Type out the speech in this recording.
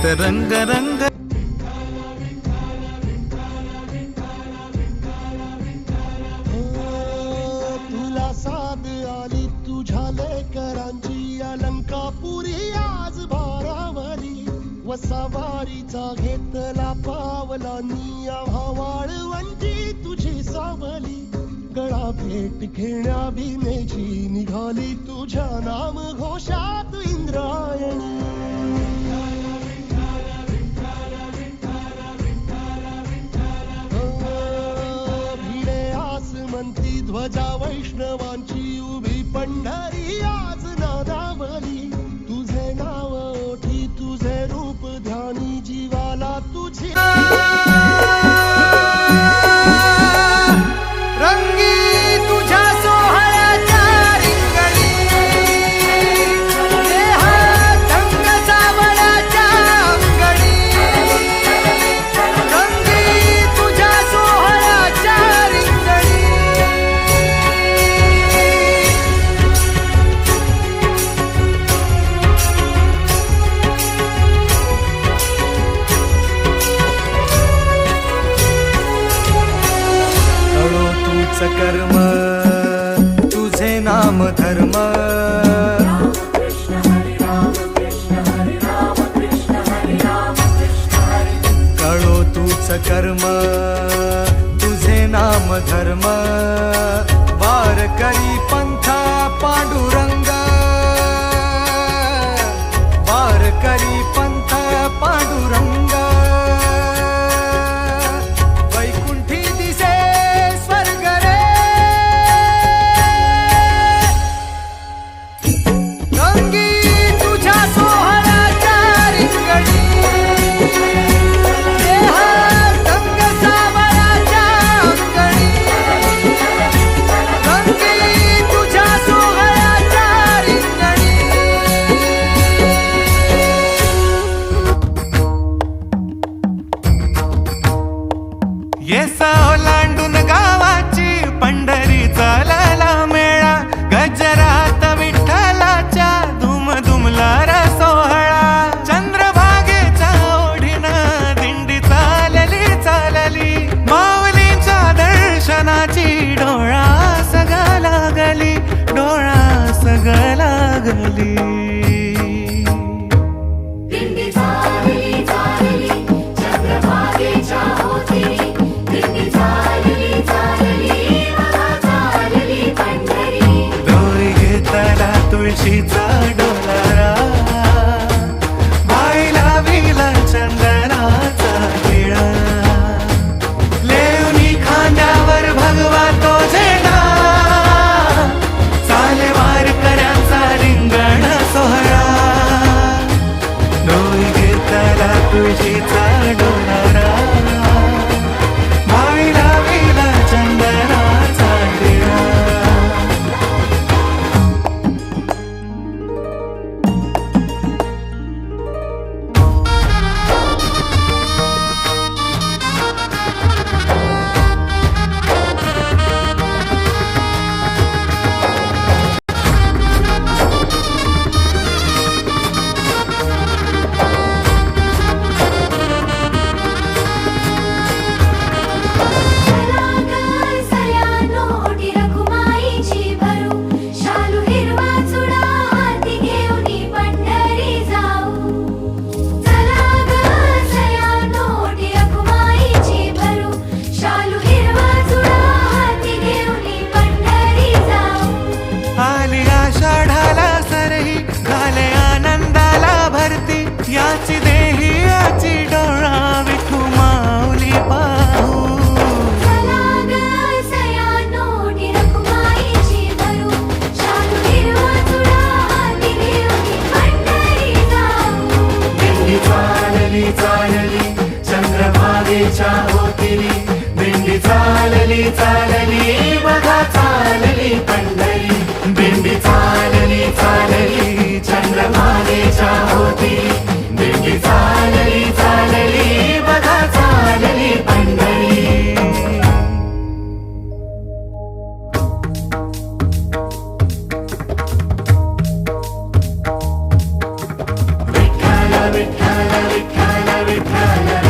रंग रंग तुला साध आली तुझ्या लेकरांची अलंकापुरी आज भारावली वसावारीचा घेतला पावलांनी वाळवंटी तुझी सावली गळा भेट घेण्या भीमेची निघाली तुझ्या नाम घोषात इंद्रायणी भिडे आसमंती ध्वजा वैष्णवांची उभी पंढरी आज नादावली तुझे नाव ओठी तुझे रूप ध्यानी जीवाला तुझी रंगी तुझ्या सोहळ्याच्या रिंगणी देहात रंग सावळ्याच्या अंगणी रंगी तुझ्या सोहळ्याच्या रिंगणी कळो तूच कर्म तुझे नाम धर्म कळो तूच कर्म तुझे नाम धर्म वारकरी पंथा पांडुरंग वारकरी पंथा पांडुरंग वैकुंठी दिसे स्वर्ग रे रंगी तुझ्या सोहळ्याच्या रिंगणी देहात रंग सावळ्याच्या अंगणी रंगी तुझ्या सोहळ्याच्या रिंगणी येसा ओलांडून गावाची पंढरी चालाला मेळा गजरात विठ्ठलाच्या धुम धुमला रे सोहळा चंद्रभागेच्या ओढीनं दिंडी चालली चालली माऊलींच्या दर्शनाची डोळा सगळा लागली डोळा सगळा लागली दिंडी चालली चालली चंद्रभागेच्या ओठीने दिंडी चालली चालली बघा चालली पंढरी डोळी घेतला तुळशीचा डोलारा बाईला विला चंदनाचा टिळा लेवनी खांद्यावर भगवा तो झेंडा चाले वारकऱ्यांचा रिंगण सोहळा डोळी घेतला तुळशीचा डोलारा बाईला विला चंदनाचा टिळा सयानो ओटी रखुमाईची भरू शालू हिरवा चुडा हाती घेऊनी पंढरी जाऊ चला ग सयानो ओटी रखुमाईची भरू शालू हिरवा चुडा हाती घेऊनी पंढरी जाऊ आली आषाढाला सरही झाले आनंदाला भरती याची देही याची डोळा विठू माऊली पाहू चला ग सयानो ओटी रखुमाईची भरू शालू हिरवा चुडा हाती घेऊनी पंढरी जाऊ दिंडी चालली चालली चंद्रभागेच्या ओठीने दिंडी चालली चालली बघा चालली पंढरी दिंडी चालली चालली चंद्रभागेच्या ओठीने दिंडी चालली चालली बघा चालली पंढरी विठ्ठल विठ्ठल विठ्ठल विठ्ठल विठ्ठल